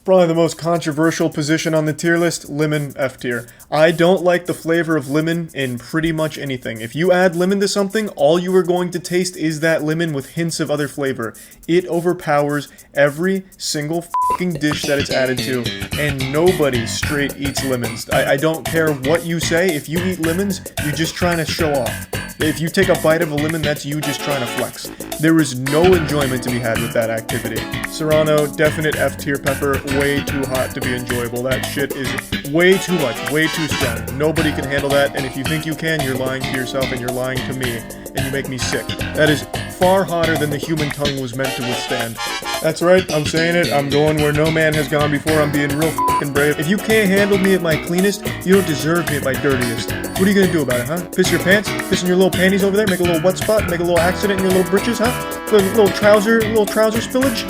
Probably the most controversial position on the tier list, lemon F tier. I don't like the flavor of lemon in pretty much anything. If you add lemon to something, all you are going to taste is that lemon with hints of other flavor. It overpowers every single fucking dish that it's added to, and nobody straight eats lemons. I don't care what you say, if you eat lemons, you're just trying to show off. If you take a bite of a lemon, that's you just trying to flex. There is no enjoyment to be had with that activity. Serrano, definite F tier pepper, way too hot to be enjoyable. That shit is way too much, way too strong. Nobody can handle that, and if you think you can, you're lying to yourself and you're lying to me, and you make me sick. That is far hotter than the human tongue was meant to withstand. That's right, I'm saying it, I'm going where no man has gone before, I'm being real fucking brave. If you can't handle me at my cleanest, you don't deserve me at my dirtiest. What are you gonna do about it, huh? Piss your pants? Piss in your little panties over there? Make a little wet spot? Make a little accident in your little britches, huh? Little trouser spillage?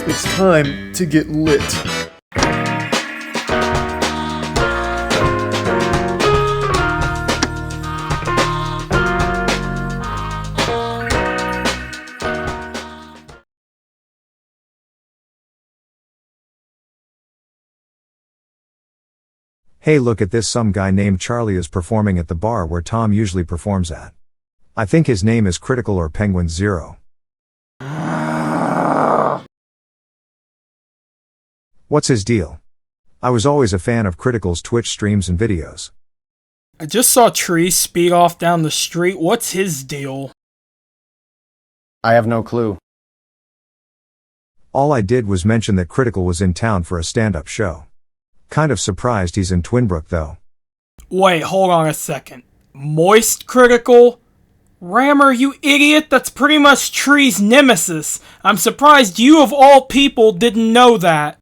It's time to get lit. Hey, look at this, some guy named Charlie is performing at the bar where Tom usually performs at. I think his name is Critical or Penguin Zero. What's his deal? I was always a fan of Critical's Twitch streams and videos. I just saw Tree speed off down the street. What's his deal? I have no clue. All I did was mention that Critical was in town for a stand-up show. Kind of surprised he's in Twinbrook though. Wait, hold on a second. Moist Critical? Rammer, you idiot, that's pretty much Tree's Nemesis. I'm surprised you of all people didn't know that.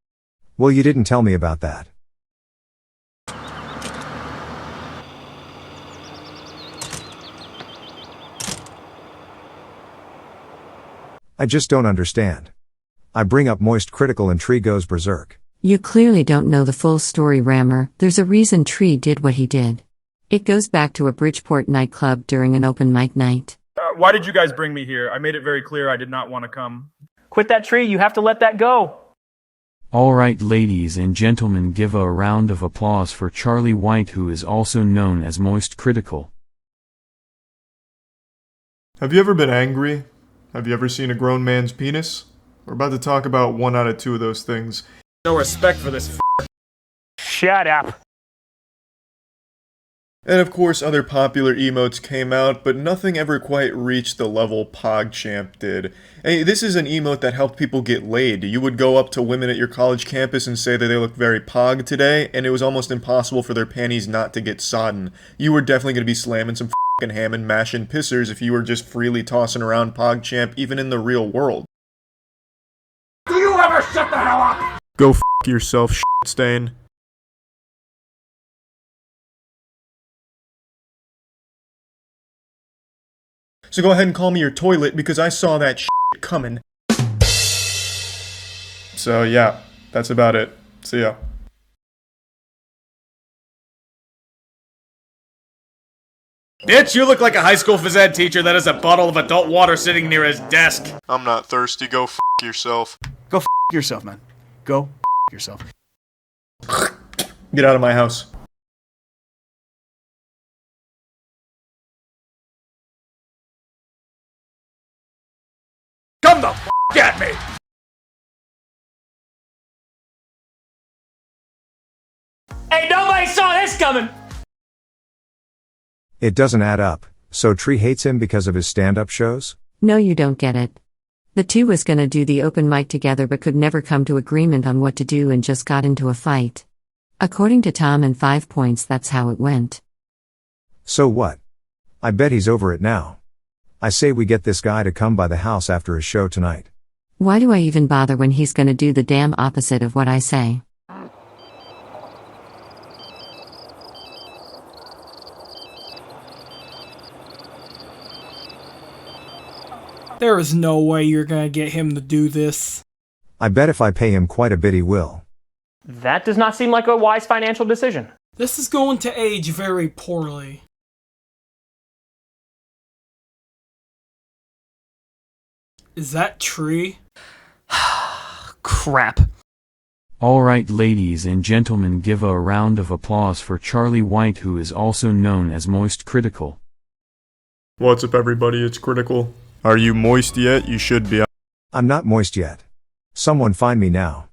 Well, you didn't tell me about that. I just don't understand. I bring up Moist Critical and Tree goes berserk. You clearly don't know the full story, Rammer. There's a reason Tree did what he did. It goes back to a Bridgeport nightclub during an open mic night. Why did you guys bring me here? I made it very clear I did not want to come. Quit that, Tree. You have to let that go. All right, ladies and gentlemen, give a round of applause for Charlie White, who is also known as Moist Critical. Have you ever been angry? Have you ever seen a grown man's penis? We're about to talk about one out of two of those things. No respect for this Shut up. And of course other popular emotes came out, but nothing ever quite reached the level PogChamp did. Hey, this is an emote that helped people get laid. You would go up to women at your college campus and say that they look very pog today, and it was almost impossible for their panties not to get sodden. You were definitely going to be slamming some f***ing ham and mashing pissers if you were just freely tossing around PogChamp even in the real world. Do you ever shut the hell up? Go f*** yourself, stain. So go ahead and call me your toilet because I saw that shit coming. So yeah, that's about it. See ya. Bitch, you look like a high school phys ed teacher that has a bottle of adult water sitting near his desk. I'm not thirsty, go f*** yourself. Go f*** yourself, man. Go f*** yourself. Get out of my house. Come the f*** at me! Hey, nobody saw this coming! It doesn't add up. So Tree hates him because of his stand-up shows? No, you don't get it. The two was gonna do the open mic together but could never come to agreement on what to do and just got into a fight. According to Tom and 5 Points, that's how it went. So what? I bet he's over it now. I say we get this guy to come by the house after his show tonight. Why do I even bother when he's gonna do the damn opposite of what I say? There is no way you're gonna get him to do this. I bet if I pay him quite a bit he will. That does not seem like a wise financial decision. This is going to age very poorly. Is that Tree? crap. Alright, ladies and gentlemen, give a round of applause for Charlie White, who is also known as Moist Critical. What's up, everybody? It's Critical. Are you moist yet? You should be. I'm not moist yet. Someone find me now.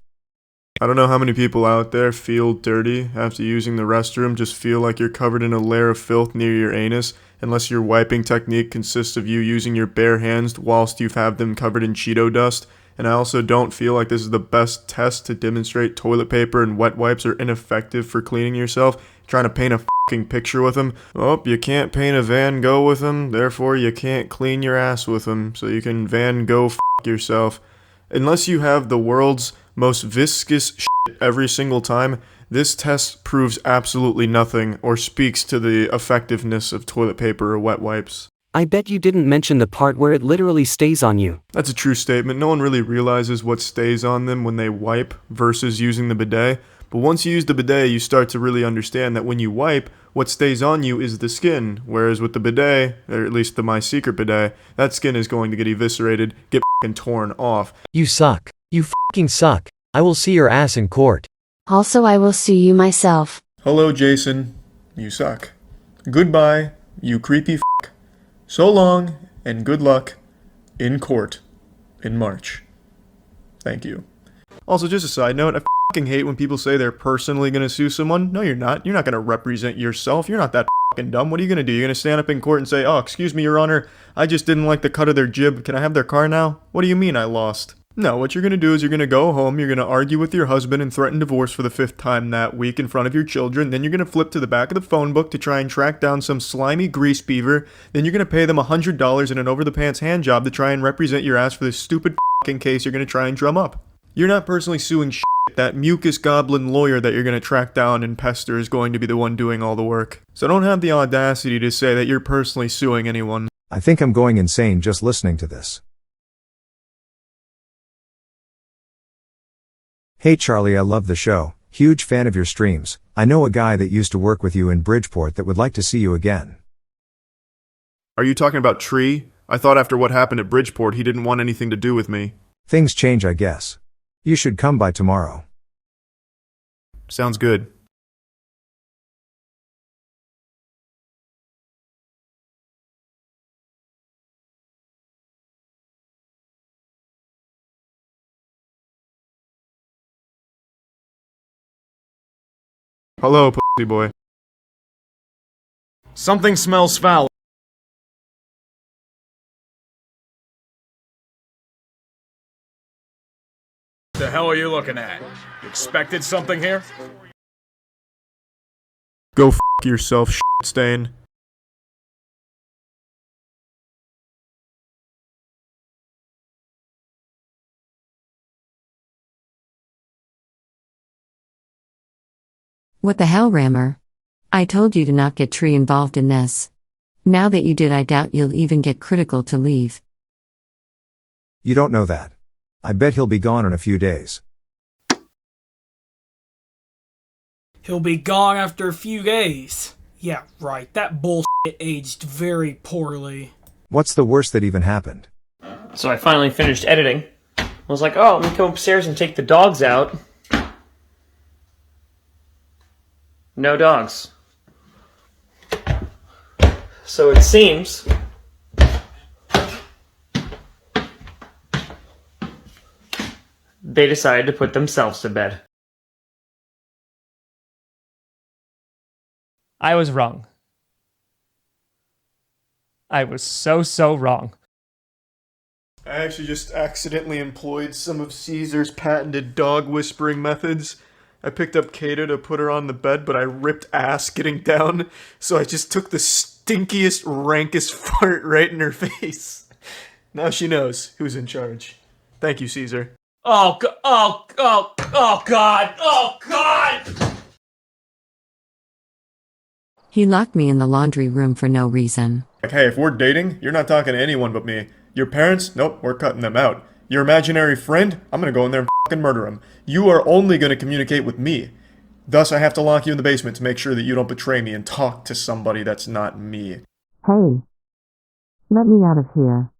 I don't know how many people out there feel dirty after using the restroom, just feel like you're covered in a layer of filth near your anus, unless your wiping technique consists of you using your bare hands whilst you have them covered in Cheeto dust. And I also don't feel like this is the best test to demonstrate toilet paper and wet wipes are ineffective for cleaning yourself. Trying to paint a fucking picture with them. Oh, you can't paint a Van Gogh with them, therefore you can't clean your ass with them, so you can Van Gogh yourself. Unless you have the world's most viscous shit every single time, this test proves absolutely nothing or speaks to the effectiveness of toilet paper or wet wipes. I bet you didn't mention the part where it literally stays on you. That's a true statement. No one really realizes what stays on them when they wipe versus using the bidet. But once you use the bidet, you start to really understand that when you wipe, what stays on you is the skin. Whereas with the bidet, or at least the My Secret bidet, that skin is going to get eviscerated, get fucking torn off. You suck. You fucking suck. I will see your ass in court. Also, I will sue you myself. Hello, Jason. You suck. Goodbye, you creepy f***. So long, and good luck in court in March. Thank you. Also, just a side note, I fucking hate when people say they're personally gonna sue someone. No, you're not. You're not gonna represent yourself. You're not that fucking dumb. What are you gonna do? You're gonna stand up in court and say, oh, excuse me, Your Honor, I just didn't like the cut of their jib. Can I have their car now? What do you mean I lost? No, what you're gonna do is you're gonna go home, you're gonna argue with your husband and threaten divorce for the 5th time that week in front of your children, then you're gonna flip to the back of the phone book to try and track down some slimy grease beaver, then you're gonna pay them $100 in an over-the-pants hand job to try and represent your ass for this stupid fucking case you're gonna try and drum up. You're not personally suing shit. That mucus goblin lawyer that you're gonna track down and pester is going to be the one doing all the work. So don't have the audacity to say that you're personally suing anyone. I think I'm going insane just listening to this. Hey Charlie, I love the show, huge fan of your streams. I know a guy that used to work with you in Bridgeport that would like to see you again. Are you talking about Tree? I thought after what happened at Bridgeport he didn't want anything to do with me. Things change, I guess. You should come by tomorrow. Sounds good. Hello, pussy boy. Something smells foul. The hell are you looking at? You expected something here? Go f*** yourself, shit stain. What the hell, Rammer? I told you to not get Tree involved in this. Now that you did, I doubt you'll even get Critical to leave. You don't know that. I bet he'll be gone in a few days. He'll be gone after a few days. Yeah, right. That bullshit aged very poorly. What's the worst that even happened? So I finally finished editing. I was like, oh, let me come upstairs and take the dogs out. No dogs. So it seems they decided to put themselves to bed. I was wrong. I was so wrong. I actually just accidentally employed some of Caesar's patented dog whispering methods. I picked up Kata to put her on the bed, but I ripped ass getting down, so I just took the stinkiest, rankest fart right in her face. Now she knows who's in charge. Thank you, Caesar. Oh God! He locked me in the laundry room for no reason. Like, hey, if we're dating, you're not talking to anyone but me. Your parents? Nope, we're cutting them out. Your imaginary friend? I'm gonna go in there and fucking murder him. You are only gonna communicate with me. Thus, I have to lock you in the basement to make sure that you don't betray me and talk to somebody that's not me. Hey, let me out of here.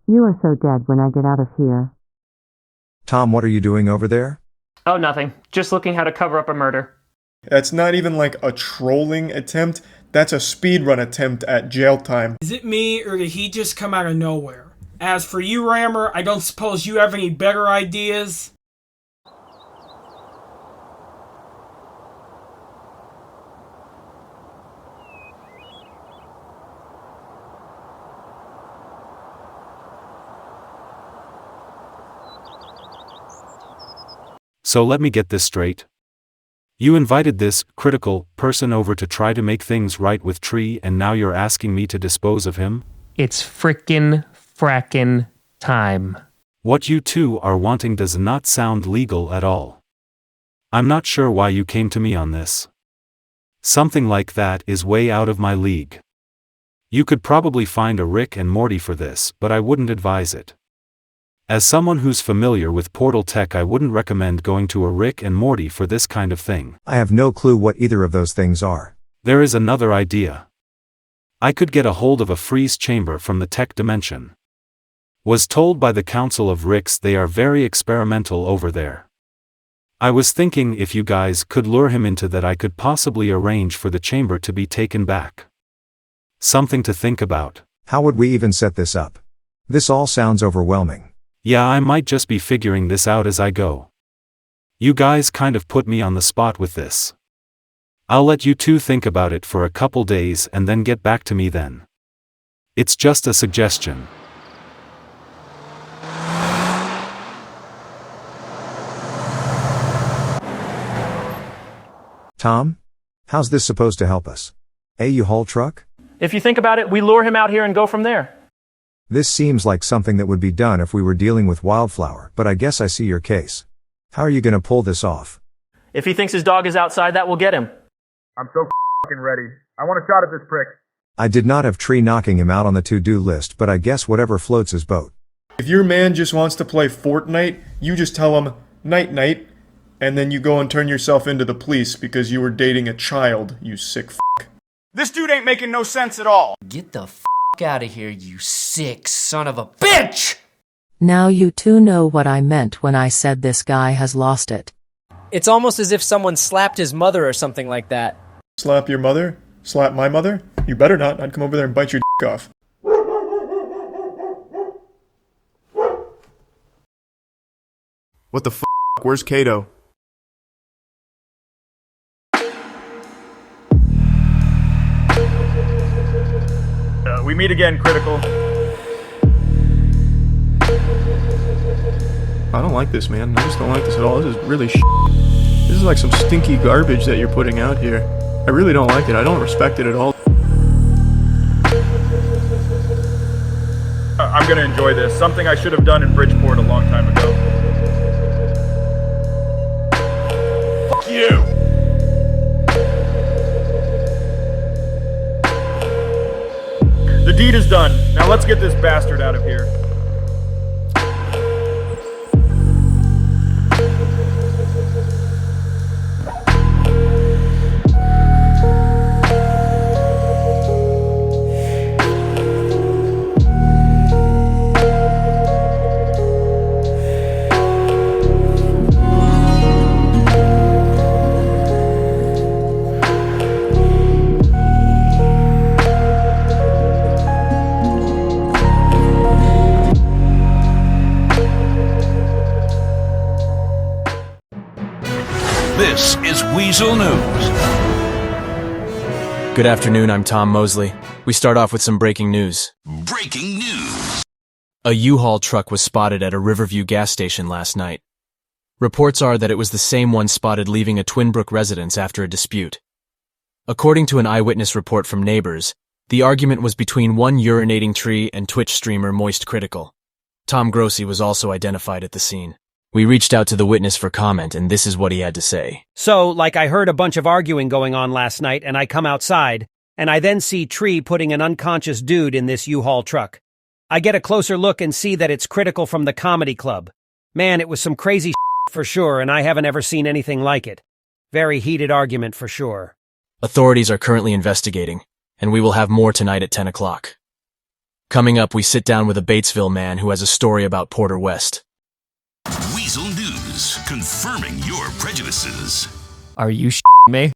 You are so dead when I get out of here. Tom, what are you doing over there? Oh, nothing. Just looking how to cover up a murder. That's not even like a trolling attempt. That's a speedrun attempt at jail time. Is it me, or did he just come out of nowhere? As for you, Rammer, I don't suppose you have any better ideas? So let me get this straight. You invited this critical person over to try to make things right with Tree, and now you're asking me to dispose of him? It's frackin' time. What you two are wanting does not sound legal at all. I'm not sure why you came to me on this. Something like that is way out of my league. You could probably find a Rick and Morty for this, but I wouldn't advise it. As someone who's familiar with Portal tech, I wouldn't recommend going to a Rick and Morty for this kind of thing. I have no clue what either of those things are. There is another idea. I could get a hold of a freeze chamber from the tech dimension. Was told by the Council of Ricks they are very experimental over there. I was thinking if you guys could lure him into that, I could possibly arrange for the chamber to be taken back. Something to think about. How would we even set this up? This all sounds overwhelming. Yeah, I might just be figuring this out as I go. You guys kind of put me on the spot with this. I'll let you two think about it for a couple days and then get back to me then. It's just a suggestion. Tom? How's this supposed to help us? A U-Haul truck? If you think about it, we lure him out here and go from there. This seems like something that would be done if we were dealing with Wildflower, but I guess I see your case. How are you gonna pull this off? If he thinks his dog is outside, that will get him. I'm so f***ing ready. I want a shot at this prick. I did not have Tree knocking him out on the to-do list, but I guess whatever floats his boat. If your man just wants to play Fortnite, you just tell him, night-night, and then you go and turn yourself into the police because you were dating a child, you sick f***. This dude ain't making no sense at all. Get the f*** out of here, you sick son of a bitch! Now you two know what I meant when I said this guy has lost it. It's almost as if someone slapped his mother or something like that. Slap your mother? Slap my mother? You better not. I'd come over there and bite your dick off. What the f***? Where's Kato? We meet again, Critical. I don't like this, man. I just don't like this at all. This is really This is like some stinky garbage that you're putting out here. I really don't like it. I don't respect it at all. I'm gonna enjoy this. Something I should have done in Bridgeport a long time ago. Fuck you! The deed is done. Now let's get this bastard out of here. This is Weasel News. Good afternoon, I'm Tom Mosley. We start off with some breaking news. Breaking news. A U-Haul truck was spotted at a Riverview gas station last night. Reports are that it was the same one spotted leaving a Twinbrook residence after a dispute. According to an eyewitness report from neighbors, the argument was between one urinating tree and Twitch streamer Moist Critical. Tom Grossi was also identified at the scene. We reached out to the witness for comment, and this is what he had to say. So, like, I heard a bunch of arguing going on last night, and I come outside, and I then see Tree putting an unconscious dude in this U-Haul truck. I get a closer look and see that it's Critical from the comedy club. Man, it was some crazy for sure, and I haven't ever seen anything like it. Very heated argument for sure. Authorities are currently investigating, and we will have more tonight at 10 o'clock. Coming up, we sit down with a Batesville man who has a story about Porter West. Weasel News, confirming your prejudices. Are you me?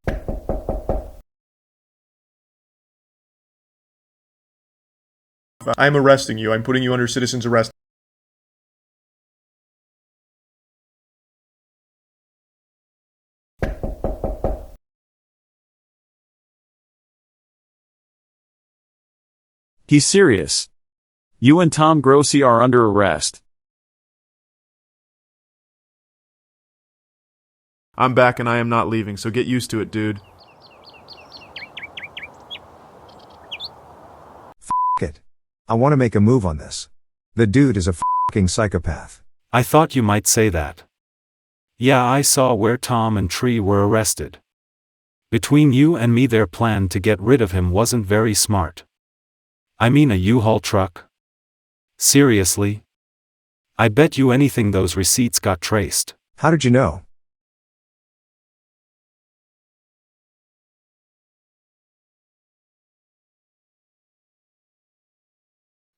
I'm arresting you. I'm putting you under citizen's arrest. He's serious. You and Tom Grossi are under arrest. I'm back and I am not leaving, so get used to it, dude. It. I want to make a move on this. The dude is a fucking psychopath. I thought you might say that. Yeah, I saw where Tom and Tree were arrested. Between you and me, their plan to get rid of him wasn't very smart. I mean, a U-Haul truck? Seriously? I bet you anything those receipts got traced. How did you know?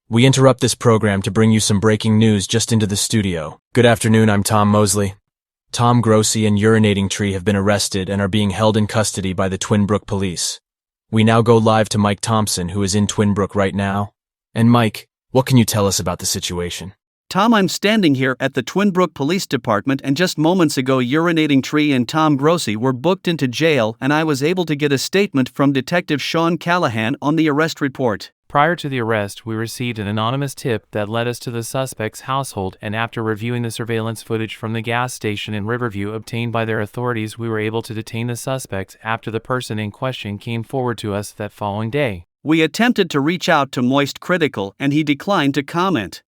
We interrupt this program to bring you some breaking news just into the studio. Good afternoon, I'm Tom Mosley. Tom Grossi and Urinating Tree have been arrested and are being held in custody by the Twin Brook Police. We now go live to Mike Thompson, who is in Twin Brook right now. And Mike, what can you tell us about the situation? Tom, I'm standing here at the Twin Brook Police Department, and just moments ago Urinating Tree and Tom Grossi were booked into jail, and I was able to get a statement from Detective Sean Callahan on the arrest report. Prior to the arrest, we received an anonymous tip that led us to the suspect's household, and after reviewing the surveillance footage from the gas station in Riverview obtained by their authorities, we were able to detain the suspects after the person in question came forward to us that following day. We attempted to reach out to Moist Critical, and he declined to comment.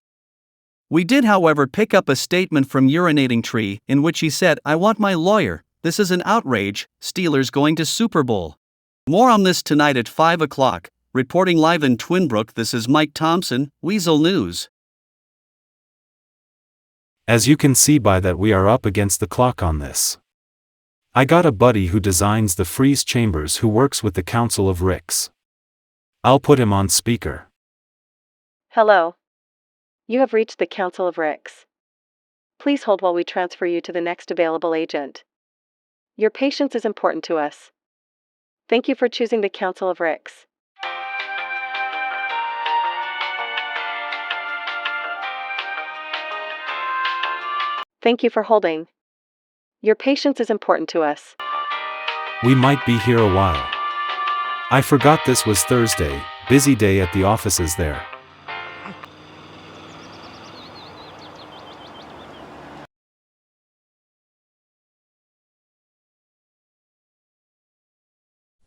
We did, however, pick up a statement from Urinating Tree in which he said, "I want my lawyer. This is an outrage. Steelers going to Super Bowl." More on this tonight at 5 o'clock. Reporting live in Twin Brook, this is Mike Thompson, Weasel News. As you can see by that, we are up against the clock on this. I got a buddy who designs the freeze chambers who works with the Council of Ricks. I'll put him on speaker. Hello. You have reached the Council of Ricks. Please hold while we transfer you to the next available agent. Your patience is important to us. Thank you for choosing the Council of Ricks. Thank you for holding. Your patience is important to us. We might be here a while. I forgot this was Thursday, busy day at the offices there.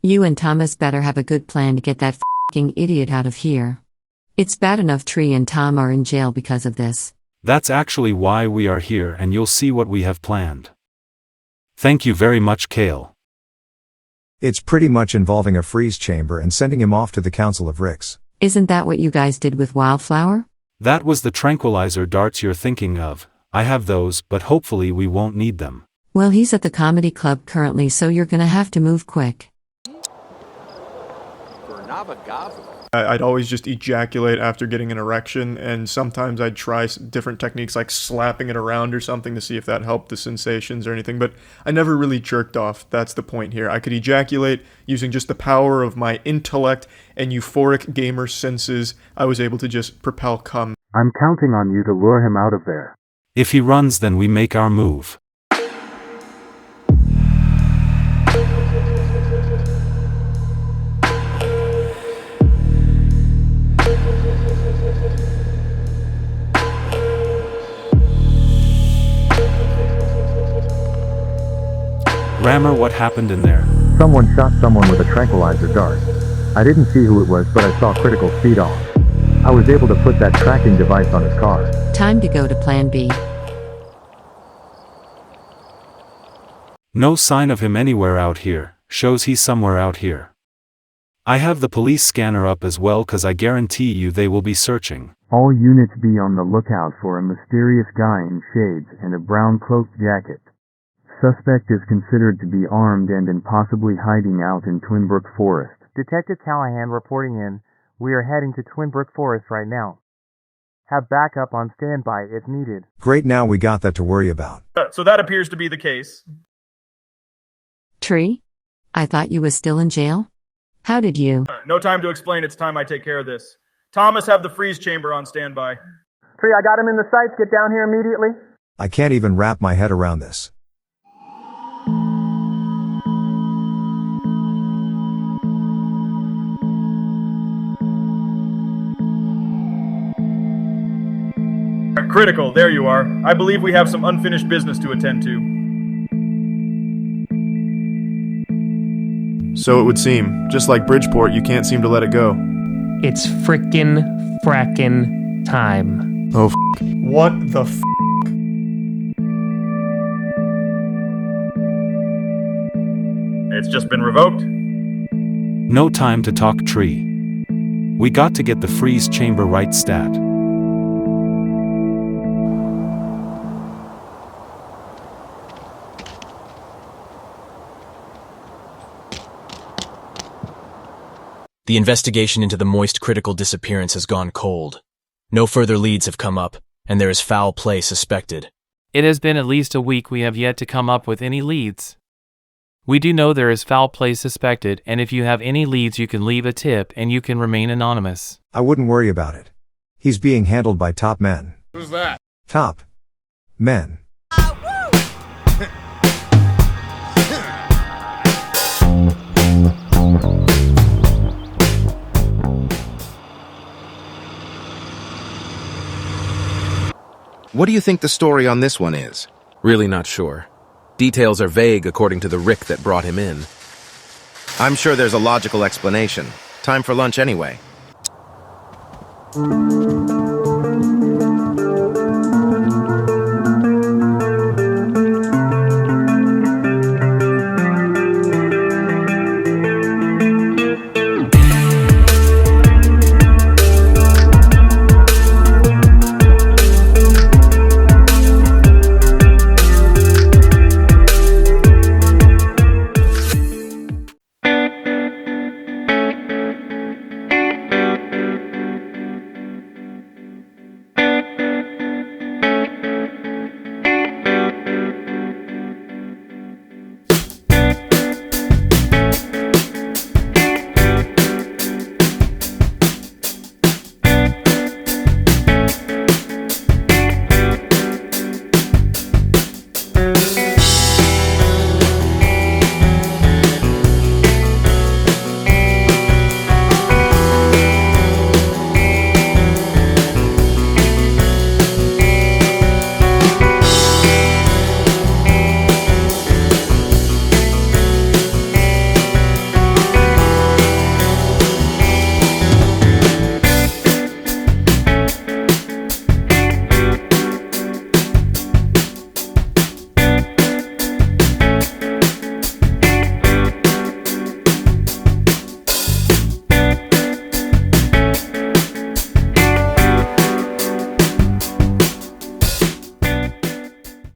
You and Thomas better have a good plan to get that f***ing idiot out of here. It's bad enough Tree and Tom are in jail because of this. That's actually why we are here, and you'll see what we have planned. Thank you very much, Kale. It's pretty much involving a freeze chamber and sending him off to the Council of Ricks. Isn't that what you guys did with Wildflower? That was the tranquilizer darts you're thinking of. I have those, but hopefully we won't need them. Well, he's at the comedy club currently, so you're gonna have to move quick. I'd always just ejaculate after getting an erection, and sometimes I'd try different techniques like slapping it around or something to see if that helped the sensations or anything, but I never really jerked off. That's the point here. I could ejaculate using just the power of my intellect and euphoric gamer senses. I was able to just propel cum. I'm counting on you to lure him out of there. If he runs, then we make our move. Rammer, what happened in there? Someone shot someone with a tranquilizer dart. I didn't see who it was, but I saw critical speed off. I was able to put that tracking device on his car. Time to go to Plan B. No sign of him anywhere out here. Shows he's somewhere out here. I have the police scanner up as well, cause I guarantee you they will be searching. All units be on the lookout for a mysterious guy in shades and a brown cloaked jacket. Suspect is considered to be armed and possibly hiding out in Twin Brook Forest. Detective Callahan reporting in. We are heading to Twin Brook Forest right now. Have backup on standby if needed. Great, now we got that to worry about. So that appears to be the case. Tree? I thought you was still in jail? How did you? No time to explain, it's time I take care of this. Thomas, have the freeze chamber on standby. Tree, I got him in the sights. Get down here immediately. I can't even wrap my head around this. Critical, there you are. I believe we have some unfinished business to attend to. So it would seem. Just like Bridgeport, you can't seem to let it go. It's frackin' time. Oh, What the f? It's just been revoked. No time to talk, Tree. We got to get the freeze chamber right stat. The investigation into the moist critical disappearance has gone cold. No further leads have come up, and there is foul play suspected. It has been at least a week we have yet to come up with any leads. We do know there is foul play suspected, and if you have any leads you can leave a tip and you can remain anonymous. I wouldn't worry about it. He's being handled by top men. Who's that? Top men. What do you think the story on this one is? Really not sure. Details are vague according to the Rick that brought him in. I'm sure there's a logical explanation. Time for lunch anyway.